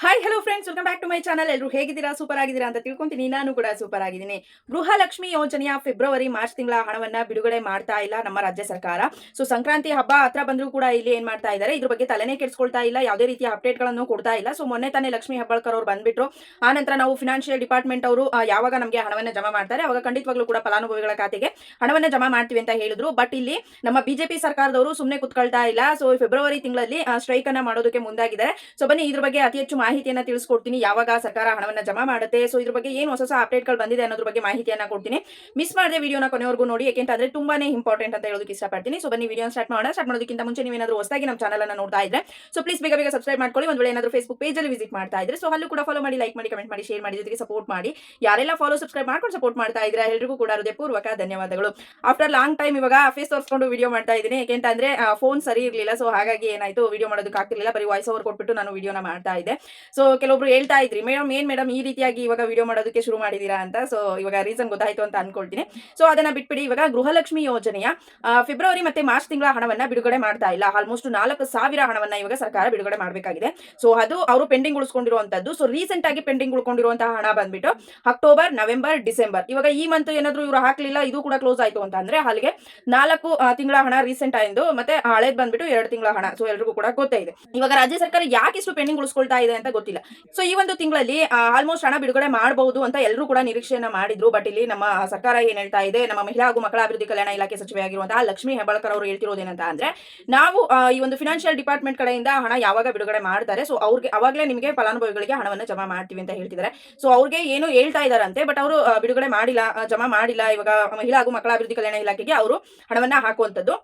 Hi hello friends, welcome back to my channel. ಎಲ್ಲರೂ ಹೇಗಿದ್ದೀರಾ? Super ಆಗಿದ್ದೀರಾ ಅಂತ ತಿಳ್ಕೊಂತೀನಿ. ನಾನು ಕೂಡ ಸೂಪರ್ ಆಗಿದ್ದೀನಿ. ಗೃಹಲಕ್ಷ್ಮಿ ಯೋಜನೆಯ ಫೆಬ್ರವರಿ ಮಾರ್ಚ್ ತಿಂಗಳ ಹಣವನ್ನ ಬಿಡುಗಡೆ ಮಾಡ್ತಾ ಇಲ್ಲ ನಮ್ಮ ರಾಜ್ಯ ಸರ್ಕಾರ. ಸೊ ಸಂಕ್ರಾಂತಿ ಹಬ್ಬ ಹತ್ರ ಬಂದರೂ ಕೂಡ ಇಲ್ಲಿ ಏನ್ ಮಾಡ್ತಾ ಇದ್ದಾರೆ, ಇದ್ರ ಬಗ್ಗೆ ತಲೆನೇ ಕೆಡಿಸ್ಕೊಳ್ತಾ ಇಲ್ಲ, ಯಾವುದೇ ರೀತಿಯ ಅಪ್ಡೇಟ್ ಗಳನ್ನು ಕೊಡ್ತಾ ಇಲ್ಲ. ಸೊ ಮೊನ್ನೆ ತಾನೇ ಲಕ್ಷ್ಮಿ ಹೆಬ್ಬಾಳ್ಕರ್ ಅವರು ಬಂದ್ಬಿಟ್ರು. ಆ ನಂತರ ನಾವು ಫಿನಾನ್ಷಿಯಲ್ ಡಿಪಾರ್ಟ್ಮೆಂಟ್ ಅವರು ಯಾವಾಗ ನಮಗೆ ಹಣವನ್ನ ಜಮಾ ಮಾಡ್ತಾರೆ ಅವಾಗ ಖಂಡಿತವಾಗ್ಲೂ ಕೂಡ ಫಲಾನುಭವಿಗಳ ಖಾತೆಗೆ ಹಣವನ್ನ ಜಮಾ ಮಾಡ್ತೀವಿ ಅಂತ ಹೇಳಿದ್ರು. ಬಟ್ ಇಲ್ಲಿ ನಮ್ಮ ಬಿಜೆಪಿ ಸರ್ಕಾರದವರು ಸುಮ್ಮನೆ ಕುತ್ಕೊಳ್ತಾ ಇಲ್ಲ. ಸೊ ಫೆಬ್ರವರಿ ತಿಂಗಳಲ್ಲಿ ಸ್ಟ್ರೈಕ್ ಅನ್ನ ಮಾಡೋದಕ್ಕೆ ಮುಂದಾಗಿದ್ದಾರೆ. ಸೊ ಬನ್ನಿ ಇದ್ರ ಬಗ್ಗೆ ಅತಿ ಹೆಚ್ಚು ಮಾಹಿತಿಯನ್ನ ತಿಳಿಸ್ಕೊಡ್ತೀನಿ. ಯಾವಾಗ ಸರ್ಕಾರ ಹಣವನ್ನ ಜಮಾ ಮಾಡುತ್ತೆ, ಸೊ ಇದ್ರ ಬಗ್ಗೆ ಏನು ಹೊಸ ಅಪ್ಡೇಟ್ ಗಳು ಬಂದಿದೆ ಅನ್ನೋದ್ರ ಬಗ್ಗೆ ಮಾಹಿತಿಯನ್ನ ಕೊಡ್ತೀನಿ. ಮಿಸ್ ಮಾಡದೆ ವಿಡಿಯೋನ ಕೊನೆವರೆಗೂ ನೋಡಿ, ಯಾಕೆಂತಂದ್ರೆ ತುಂಬಾನೇ ಇಂಪಾರ್ಟೆಂಟ್ ಅಂತ ಹೇಳೋದಕ್ಕೆ ಇಷ್ಟಪಡ್ತೀನಿ. ಸೊ ಬನ್ನಿ ವಿಡಿಯೋ ಸ್ಟಾರ್ಟ್ ಮಾಡೋಣ. ಸ್ಟಾರ್ಟ್ ಮಾಡೋದಕ್ಕಿಂತ ಮುಂಚೆ ನೀವೇನಾದ್ರೂ ಹೊಸದಾಗಿ ನಮ್ಮ ಚಾನಲ್ ಅನ್ನ ನೋಡ್ತಾ ಇದ್ರೆ ಸೊ ಪ್ಲೀಸ್ ಬೇಗ ಬೇಗ ಸಬ್ಸ್ಕ್ರೈಬ್ ಮಾಡ್ಕೊಳ್ಳಿ. ಒಂದ್ ವೇಳೆ ಏನಾದ್ರೂ ಫೇಸ್ಬುಕ್ ಪೇಜ್ ಅಲ್ಲಿ ವಿಸಿಟ್ ಮಾಡ್ತಾ ಇದ್ರೆ ಸೊ ಅಲ್ಲೂ ಕೂಡ ಫಾಲೋ ಮಾಡಿ, ಲೈಕ್ ಮಾಡಿ, ಕಮೆಂಟ್ ಮಾಡಿ, ಶೇರ್ ಮಾಡಿ, ಜೊತೆಗೆ ಸಪೋರ್ಟ್ ಮಾಡಿ. ಯಾರೆಲ್ಲ ಫಾಲೋ ಸಬ್ಸ್ಕ್ರೈಬ್ ಮಾಡ್ಕೊಂಡು ಸಪೋರ್ಟ್ ಮಾಡ್ತಾ ಇದ್ರೆ ಎಲ್ರಿಗೂ ಕೂಡ ಹೃದಯಪೂರ್ವಕ ಧನ್ಯವಾದಗಳು. ಆಫ್ಟರ್ ಲಾಂಗ್ ಟೈಮ್ ಇವಾಗ ಫೇಸ್ ತೋರಿಸ್ಕೊಂಡು ವಿಡಿಯೋ ಮಾಡ್ತಾ ಇದ್ದೀನಿ. ಯಾಕೆಂತಂದ್ರೆ ಫೋನ್ ಸರಿ ಇರ್ಲಿಲ್ಲ. ಸೊ ಹಾಗಾಗಿ ಏನಾಯ್ತು, ವಿಡಿಯೋ ಮಾಡೋದಕ್ಕೆ ಆಗ್ತಿರ್ಲಿಲ್ಲ. ಬರೀ ವಾಯ್ಸ್ ಓವರ್ ಕೊಟ್ಬಿಟ್ಟು ನಾನು ವಿಡಿಯೋನ ಮಾಡ್ತಾ ಇದ್ದೆ. ಸೊ ಕೆಲವೊಬ್ರು ಹೇಳ್ತಾ ಇದ್ರಿ, ಮೇಡಮ್ ಈ ರೀತಿಯಾಗಿ ಇವಾಗ ವಿಡಿಯೋ ಮಾಡೋದಕ್ಕೆ ಶುರು ಮಾಡಿದೀರಾ ಅಂತ. ಸೊ ಇವಾಗ ರೀಸನ್ ಗೊತ್ತಾಯ್ತು ಅಂತ ಅನ್ಕೊಳ್ತೀನಿ. ಸೊ ಅದನ್ನ ಬಿಟ್ಬಿಡಿ. ಇವಾಗ ಗೃಹಲಕ್ಷ್ಮಿ ಯೋಜನೆಯ ಫೆಬ್ರವರಿ ಮತ್ತೆ ಮಾರ್ಚ್ ತಿಂಗಳ ಹಣವನ್ನ ಬಿಡುಗಡೆ ಮಾಡ್ತಾ ಇಲ್ಲ. ಆಲ್ಮೋಸ್ಟ್ 4,000 ಹಣವನ್ನ ಇವಾಗ ಸರ್ಕಾರ ಬಿಡುಗಡೆ ಮಾಡಬೇಕಾಗಿದೆ. ಸೊ ಅದು ಅವರು ಪೆಂಡಿಂಗ್ ಉಳಿಸ್ಕೊಂಡಿರುವಂತದ್ದು. ಸೊ ರೀಸೆಂಟ್ ಆಗಿ ಪೆಂಡಿಂಗ್ ಉಳ್ಕೊಂಡಿರುವಂತಹ ಹಣ ಬಂದ್ಬಿಟ್ಟು ಅಕ್ಟೋಬರ್, ನವೆಂಬರ್, ಡಿಸೆಂಬರ್. ಇವಾಗ ಈ ಮಂತ್ ಏನಾದ್ರು ಇವರು ಹಾಕ್ಲಿಲ್ಲ, ಇದು ಕೂಡ ಕ್ಲೋಸ್ ಆಯ್ತು ಅಂತ ಅಂದ್ರೆ ಅಲ್ಲಿಗೆ 4 ತಿಂಗಳ ಹಣ ರೀಸೆಂಟ್ ಆಯ್ತು, ಮತ್ತೆ ಹಳೇದ್ ಬಂದ್ಬಿಟ್ಟು 2 ತಿಂಗಳ ಹಣ. ಸೊ ಎಲ್ರಿಗೂ ಕೂಡ ಗೊತ್ತೇ ಇದೆ. ಇವಾಗ ರಾಜ್ಯ ಸರ್ಕಾರ ಯಾಕೆ ಇಷ್ಟು ಪೆಂಡಿಂಗ್ ಉಳಿಸ್ಕೊಳ್ತಾ ಇದೆ ಅಂತ ಗೊತ್ತಿಲ್ಲ. ಸೊ ಈ ಒಂದು ತಿಂಗಳಲ್ಲಿ ಆಲ್ಮೋಸ್ಟ್ ಹಣ ಬಿಡುಗಡೆ ಮಾಡಬಹುದು ಅಂತ ಎಲ್ಲರೂ ಕೂಡ ನಿರೀಕ್ಷೆಯನ್ನ ಮಾಡಿದ್ರು. ಬಟ್ ಇಲ್ಲಿ ನಮ್ಮ ಸರ್ಕಾರ ಏನ್ ಹೇಳ್ತಾ ಇದೆ, ನಮ್ಮ ಮಹಿಳಾ ಹಾಗೂ ಮಕ್ಕಳ ಅಭಿವೃದ್ಧಿ ಕಲ್ಯಾಣ ಇಲಾಖೆ ಸಚಿವೆಯಾಗಿರುವಂತಹ ಲಕ್ಷ್ಮಿ ಹೆಬ್ಬಾಳ್ಕರ್ ಅವರು ಹೇಳ್ತಿರೋದೇನಂತ ಅಂದ್ರೆ, ನಾವು ಈ ಒಂದು ಫಿನಾನ್ಷಿಯಲ್ ಡಿಪಾರ್ಟ್ಮೆಂಟ್ ಕಡೆಯಿಂದ ಹಣ ಯಾವಾಗ ಬಿಡುಗಡೆ ಮಾಡ್ತಾರೆ ಸೊ ಅವ್ರಿಗೆ ಅವಾಗಲೇ ನಿಮಗೆ ಫಲಾನುಭವಿಗಳಿಗೆ ಹಣವನ್ನು ಜಮಾ ಮಾಡ್ತೀವಿ ಅಂತ ಹೇಳ್ತಿದ್ದಾರೆ. ಸೊ ಅವ್ರಿಗೆ ಏನು ಹೇಳ್ತಾ ಇದಾರಂತೆ, ಬಟ್ ಅವರು ಬಿಡುಗಡೆ ಮಾಡಿಲ್ಲ, ಜಮಾ ಮಾಡಿಲ್ಲ. ಇವಾಗ ಮಹಿಳಾ ಹಾಗೂ ಮಕ್ಕಳ ಅಭಿವೃದ್ಧಿ ಕಲ್ಯಾಣ ಇಲಾಖೆಗೆ ಅವರು ಹಣವನ್ನ ಹಾಕುವಂತದ್ದು.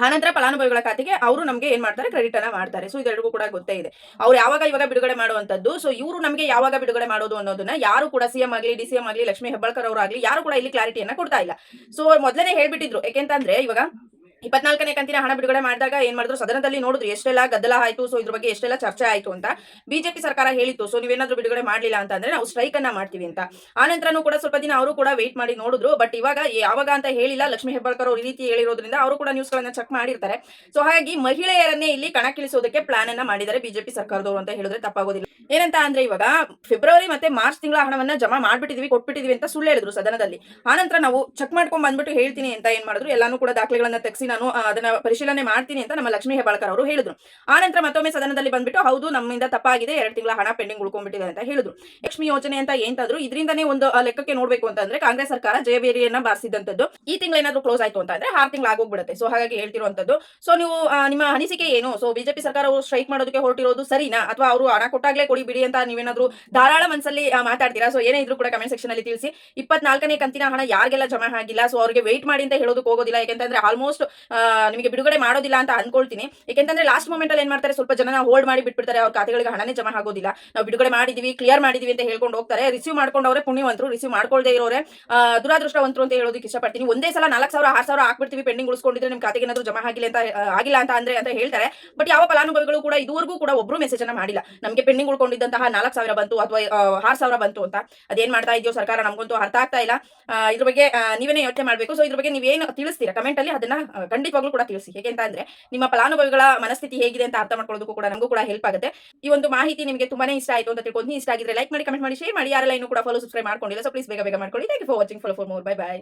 ಆನಂತರ ಫಲಾನುಭವಿಗಳ ಖಾತೆಗೆ ಅವರು ನಮಗೆ ಏನ್ ಮಾಡ್ತಾರೆ, ಕ್ರೆಡಿಟ್ ಅನ್ನ ಮಾಡ್ತಾರೆ. ಸೊ ಇದೆಲ್ಲರಿಗೂ ಕೂಡ ಗೊತ್ತೇ ಇದೆ. ಅವ್ರು ಯಾವಾಗ ಇವಾಗ ಬಿಡುಗಡೆ ಮಾಡುವಂತದ್ದು. ಸೊ ಇವರು ನಮಗೆ ಯಾವಾಗ ಬಿಡುಗಡೆ ಮಾಡೋದು ಅನ್ನೋದನ್ನ ಯಾರು ಕೂಡ ಸಿಎಂ ಆಗಲಿ, ಡಿಸಿಎಂ ಆಗಲಿ, ಲಕ್ಷ್ಮಿ ಹೆಬ್ಬಾಳ್ಕರ್ ಅವರಾಗ್ಲಿ ಯಾರು ಕೂಡ ಇಲ್ಲಿ ಕ್ಲಾರಿಟಿಯನ್ನ ಕೊಡ್ತಾ ಇಲ್ಲ. ಸೊ ಮೊದಲನೇ ಹೇಳ್ಬಿಟ್ಟಿದ್ರು. ಯಾಕೆಂತಂದ್ರೆ ಇವಾಗ 24ನೇ ಕಂತಿನ ಹಣ ಬಿಡುಗಡೆ ಮಾಡಿದಾಗ ಏನ್ ಮಾಡಿದ್ರು, ಸದನದಲ್ಲಿ ನೋಡಿದ್ರು ಎಷ್ಟೆಲ್ಲ ಗದ್ದಲ ಆಯ್ತು. ಸೊ ಇದ್ರ ಬಗ್ಗೆ ಎಷ್ಟೆಲ್ಲ ಚರ್ಚೆ ಆಯ್ತು ಅಂತ ಬಿಜೆಪಿ ಸರ್ಕಾರ ಹೇಳಿತ್ತು. ಸೊ ನೀವೇನಾದ್ರೂ ಬಿಡುಗಡೆ ಮಾಡ್ಲಿಲ್ಲ ಅಂತಂದ್ರೆ ನಾವು ಸ್ಟ್ರೈಕ್ ಅನ್ನ ಮಾಡ್ತೀವಿ ಅಂತ. ಆ ನಂತರನೂ ಕೂಡ ಸ್ವಲ್ಪ ದಿನ ಅವರು ಕೂಡ ವೇಟ್ ಮಾಡಿ ನೋಡಿದ್ರು. ಬಟ್ ಇವಾಗ ಯಾವಾಗ ಅಂತ ಹೇಳಿಲ್ಲ. ಲಕ್ಷ್ಮಿ ಹೆಬ್ಬಾಳ್ಕರ್ ಅವರು ಈ ರೀತಿ ಹೇಳಿರೋದ್ರಿಂದ ಅವರು ಕೂಡ ನ್ಯೂಸ್ ಗಳನ್ನ ಚೆಕ್ ಮಾಡಿರ್ತಾರೆ. ಸೊ ಹಾಗಾಗಿ ಮಹಿಳೆಯರನ್ನೇ ಇಲ್ಲಿ ಕಣಕ್ಕಿಳಿಸೋದಕ್ಕೆ ಪ್ಲಾನ್ ಅನ್ನ ಮಾಡಿದ್ದಾರೆ ಬಿಜೆಪಿ ಸರ್ಕಾರದವರು ಅಂತ ಹೇಳಿದ್ರೆ ತಪ್ಪಾಗೋದಿಲ್ಲ. ಏನಂತ ಅಂದ್ರೆ ಇವಾಗ ಫೆಬ್ರವರಿ ಮತ್ತೆ ಮಾರ್ಚ್ ತಿಂಗಳ ಹಣವನ್ನ ಜಮಾ ಮಾಡ್ಬಿಟ್ಟಿದೀವಿ, ಕೊಟ್ಬಿಟ್ಟಿದೀವಿ ಅಂತ ಸುಳ್ಳು ಹೇಳಿದ್ರು ಸದನದಲ್ಲಿ. ಆನಂತರ ನಾವು ಚೆಕ್ ಮಾಡ್ಕೊಂಡ್ ಬಂದ್ಬಿಟ್ಟು ಹೇಳ್ತೀನಿ ಅಂತ ಏನ್ ಮಾಡಿದ್ರು, ಎಲ್ಲಾನು ಕೂಡ ದಾಖಲೆಗಳನ್ನ ತೆಗೆಸಿ ನಾನು ಅದನ್ನ ಪರಿಶೀಲನೆ ಮಾಡ್ತೀನಿ ಅಂತ ನಮ್ಮ ಲಕ್ಷ್ಮಿ ಹೆಬ್ಬಾಳ್ಕರ್ ಅವರು ಹೇಳಿದ್ರು. ಆ ನಂತರ ಮತ್ತೊಮ್ಮೆ ಸದನದಲ್ಲಿ ಬಂದ್ಬಿಟ್ಟು ಹೌದು ನಮ್ಮಿಂದ ತಪ್ಪಾಗಿದೆ, 2 ತಿಂಗಳ ಹಣ ಪೆಂಡಿಂಗ್ ಉಳ್ಕೊಂಡ್ಬಿಟ್ಟಿದೆ ಅಂತ ಹೇಳಿದ್ರು. ಲಕ್ಷ್ಮಿ ಯೋಜನೆ ಅಂತ ಏಂತಾದ್ರು ಇದರಿಂದನೇ ಒಂದು ಲೆಕ್ಕಕ್ಕೆ ನೋಡ್ಬೇಕು ಅಂತಂದ್ರೆ ಕಾಂಗ್ರೆಸ್ ಸರ್ಕಾರ ಜಯಬೇರಿಯನ್ನ ಬಾರಿಸಿದಂತದ್ದು. ಈ ತಿಂಗಳು ಏನಾದ್ರು ಕ್ಲೋಸ್ ಆಯ್ತು ಅಂತ ಅಂದ್ರೆ 6 ತಿಂಗಳು ಆಗೋಗ್ಬಿಡುತ್ತೆ. ಸೊ ಹಾಗಾಗಿ ಹೇಳ್ತಿರುವಂತದ್ದು. ಸೊ ನೀವು ನಿಮ್ಮ ಅನಿಸಿಕೆ ಏನು? ಸೊ ಬಿಜೆಪಿ ಸರ್ಕಾರವು ಸ್ಟ್ರೈಕ್ ಮಾಡೋದಕ್ಕೆ ಹೊರಟಿರೋದು ಸರಿನಾ, ಅಥವಾ ಅವರು ಹಣ ಕೊಟ್ಟಾಗ್ಲೇ ಕೊಡಿ ಬಿಡಿ ಅಂತ ನೀವೇನಾದ್ರು ಧಾರಾಳ ಮನಸ್ಸಲ್ಲಿ ಮಾತಾಡ್ತೀರಾ? ಸೊ ಏನೇ ಇದ್ರು ಕೂಡ ಕಮೆಂಟ್ ಸೆಕ್ಷನ್ ಅಲ್ಲಿ ತಿಳಿಸಿ. 24ನೇ ಕಂತಿನ ಹಣ ಯಾರಿಗೆಲ್ಲ ಜಮಾ ಆಗಿಲ್ಲ ಸೊ ಅವ್ರಿಗೆ ವೇಟ್ ಮಾಡಿ ಅಂತ ಹೇಳೋದಕ್ಕೆ ಹೋಗೋದಿಲ್ಲ. ಯಾಕೆಂತಂದ್ರೆ ಆಲ್ಮೋಸ್ಟ್ ನಿಮಗೆ ಬಿಡುಗಡೆ ಮಾಡೋದಿಲ್ಲ ಅಂತ ಅನ್ಕೊಳ್ತೀನಿ. ಯಾಕೆಂತಂದ್ರೆ ಲಾಸ್ಟ್ ಮೂಮೆಂಟ್ ಅಲ್ಲಿ ಏನ್ ಮಾಡ್ತಾರೆ, ಸ್ವಲ್ಪ ಜನ ಹೋಲ್ಡ್ ಮಾಡಿ ಬಿಟ್ಬಿಡ್ತಾರೆ. ಅವ್ರ ಖಾತೆಗಳಿಗೆ ಹಣನೇ ಜಮಾ ಆಗೋದಿಲ್ಲ. ನಾವು ಬಿಡುಗಡೆ ಮಾಡಿದೀವಿ, ಕ್ಲಿಯರ್ ಮಾಡಿದೀವಿ ಅಂತ ಹೇಳ್ಕೊಂಡು ಹೋಗ್ತಾರೆ. ರಿಸೀವ್ ಮಾಡ್ಕೊಂಡವ್ರೆ ಪುಣ್ಯವಂತರು, ರಿಸೀವ್ ಮಾಡ್ಕೊಳ್ಳದೆ ಇರೋರೆ ದುರಾದೃಷ್ಟವಂತರು ಅಂತ ಹೇಳೋದಕ್ಕೆ ಇಷ್ಟಪಡ್ತೀನಿ. ಒಂದೇ ಸಲ 4,000 6,000 ಹಾಕ್ಬಿಡ್ತೀವಿ, ಪೆಂಡಿಂಗ್ ಉಳಿಸ್ಕೊಂಡಿದ್ರೆ ನಿಮ್ ಖಾತೆಗೆ ಏನಾದ್ರು ಜಮಾ ಆಗಿಲ್ಲ ಅಂತ ಅಂತ ಹೇಳ್ತಾರೆ. ಬಟ್ ಯಾವ ಫಲಾನುಭವಿಗಳು ಕೂಡ ಇದುವರೆಗೂ ಕೂಡ ಒಬ್ರು ಮೆಸೇಜ್ ಅನ್ನ ಮಾಡಿಲ್ಲ, ನಮಗೆ ಪೆಂಡಿಂಗ್ ಉಳ್ಕೊಂಡಿದ್ದಂತಹ 4,000 ಬಂತು ಅಥವಾ 6,000 ಬಂತು ಅಂತ. ಅದೇನ್ ಮಾಡ್ತಾ ಇದೆಯೋ ಸರ್ಕಾರ ನಮಗಂತೂ ಅರ್ಥ ಆಗ್ತಾ ಇಲ್ಲ. ಇದ್ರ ಬಗ್ಗೆ ನೀವೇನೇ ಯೋಚನೆ ಮಾಡ್ಬೇಕು. ಸೊ ಇದ್ರ ಬಗ್ಗೆ ನೀವೇನು ತಿಳಿಸ್ತೀರಾ ಕಮೆಂಟ್ ಅಲ್ಲಿ ಅದನ್ನ ಖಂಡಿತವಾಗ್ಲೂ ಕೂಡ ತಿಳಿಸಿ. ಹೇಗೆಂತ ಅಂದ್ರೆ ನಿಮ್ಮ ಫಲಾನುಭವಿಗಳ ಮನಸ್ಥಿತಿ ಹೇಗಿದೆ ಅಂತ ಅರ್ಥ ಮಾಡ್ಕೊಳ್ಳೋದಕ್ಕೂ ಕೂಡ ನಮಗೂ ಕೂಡ ಹೆಲ್ಪ್ ಆಗುತ್ತೆ. ಈ ಒಂದು ಮಾಹಿತಿ ನಿಮಗೆ ತುಂಬಾನೇ ಇಷ್ಟ ಆಯ್ತು ಅಂತ ತಿಳ್ಕೊಂಡು, ಇಷ್ಟ ಆಗಿದ್ರೆ ಲೈಕ್ ಮಾಡಿ, ಕಮೆಂಟ್ ಮಾಡಿ, ಶೇರ್ ಮಾಡಿ. ಯಾರೆಲ್ಲ ಇನ್ನೂ ಕೂಡ ಫಾಲೋ ಸಬ್ಸ್ಕ್ರೈಬ್ ಮಾಡ್ಕೊಂಡಿಲ್ಲ ಸೊ ಪ್ಲೀಸ್ ಬೇಗ ಬೇಗ ಮಾಡ್ಕೊಳ್ಳಿ. Thank you for watching. Follow for more. Bye by.